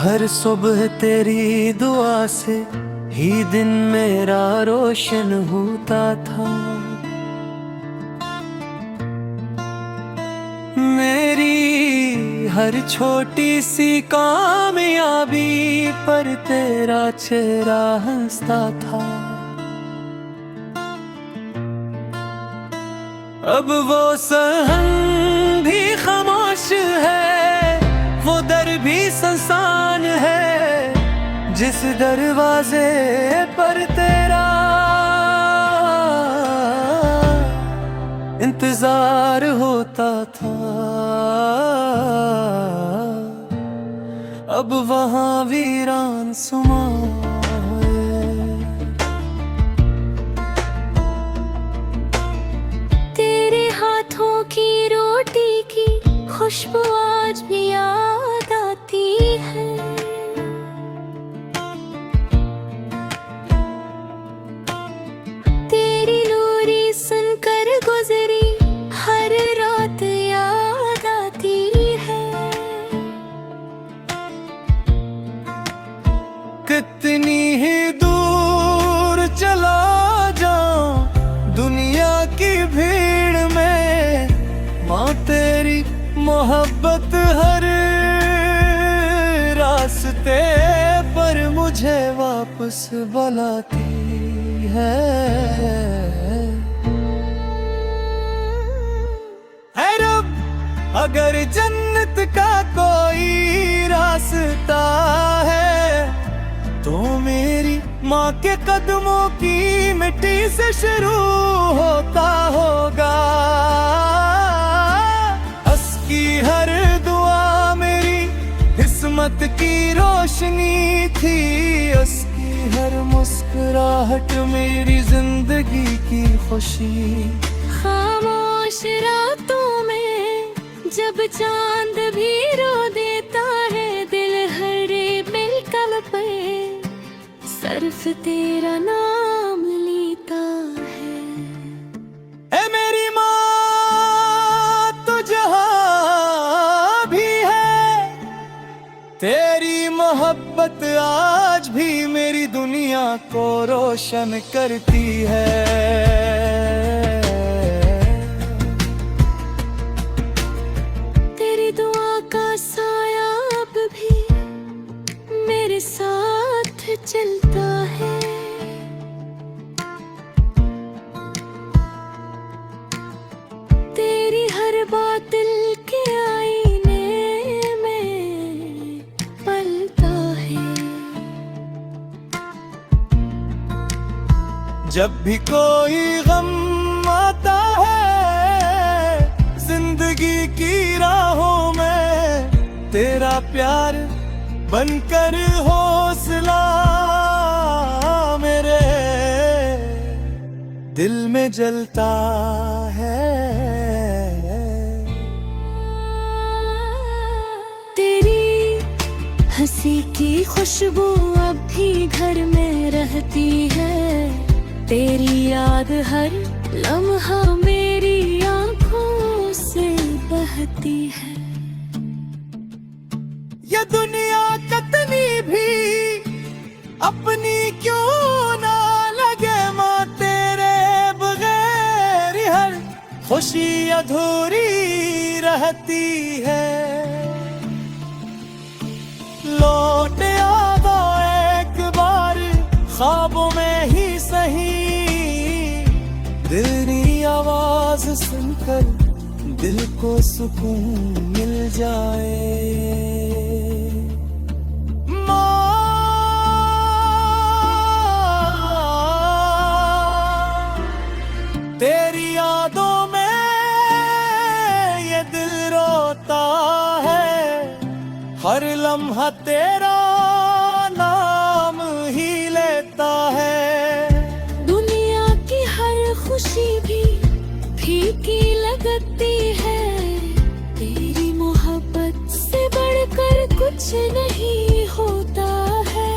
हर सुबह तेरी दुआ से ही दिन मेरा रोशन होता था। मेरी हर छोटी सी कामयाबी पर तेरा चेहरा हंसता था। अब वो सहन भी खामोश है, वो दर भी सुनसान है, जिस दरवाजे पर तेरा इंतजार होता था। अब वहाँ वीरान सुमा है। तेरे हाथों की रोटी की खुशबू आज भी याद आती है। तेरी लोरी सुनकर गुजरी हर रात याद आती है। कितनी ही दूर चला जाऊं दुनिया की भीड़ में, माँ तेरी मोहब्बत हर रास्ते पर मुझे वापस बुलाती है। ऐ रब, अगर जन्नत का कोई रास्ता है तो मेरी माँ के कदमों की मिट्टी से शुरू होता होगा। उसकी हर दुआ मेरी किस्मत की रोशनी थी, उसकी हर मुस्कुराहट मेरी जिंदगी की खुशी। खामोश रातों में जब चांद भी रो देता है, दिल हर मिलकल पे सिर्फ तेरा नाम लेता है। ऐ मेरी माँ तो जहाँ भी है, तेरी मोहब्बत आज भी मेरी दुनिया को रोशन करती है। तेरी दुआ का साया अब भी मेरे साथ चलता है। तेरी हर बात दिल के आईने में पलता है। जब भी कोई गम आता है जिंदगी की राहों में, तेरा प्यार बनकर हौसला मेरे दिल में जलता है। तेरी हंसी की खुशबू अब भी घर में रहती है। तेरी याद हर लम्हा मेरी आंखों से बहती है। ये दुनिया कितनी भी अपनी क्यों ना लगे, माँ तेरे बगैर हर खुशी अधूरी रहती है। लौट आओ एक बार ख्वाबों में ही सही, दिल की आवाज सुनकर दिल को सुकून मिल जाए। तेरी यादों में ये दिल रोता है, हर लम्हा तेरा नाम ही लेता है। दुनिया की हर खुशी भी फीकी लगती है। तेरी मोहब्बत से बढ़कर कुछ नहीं होता है।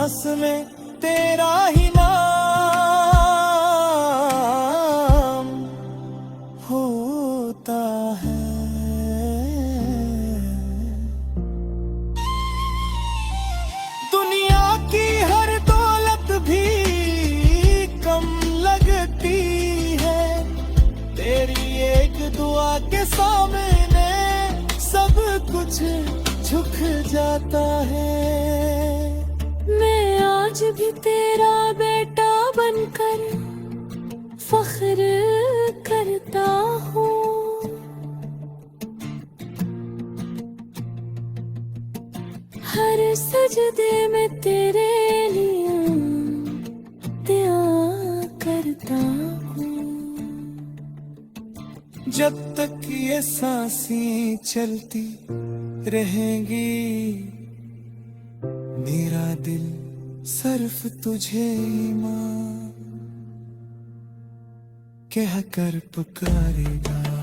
सांस में तेरा ही नाम होता है। दुनिया की हर दौलत भी कम लगती है, तेरी एक दुआ के सामने सब कुछ झुक जाता है। मैं आज भी तेरा बेटा बनकर फख्र करता हूँ। हर सजदे में तेरे लिए दुआ करता हूँ। जब तक ये सांसें चलती रहेंगी, मेरा दिल सिर्फ तुझे माँ कह कर पुकारेगा।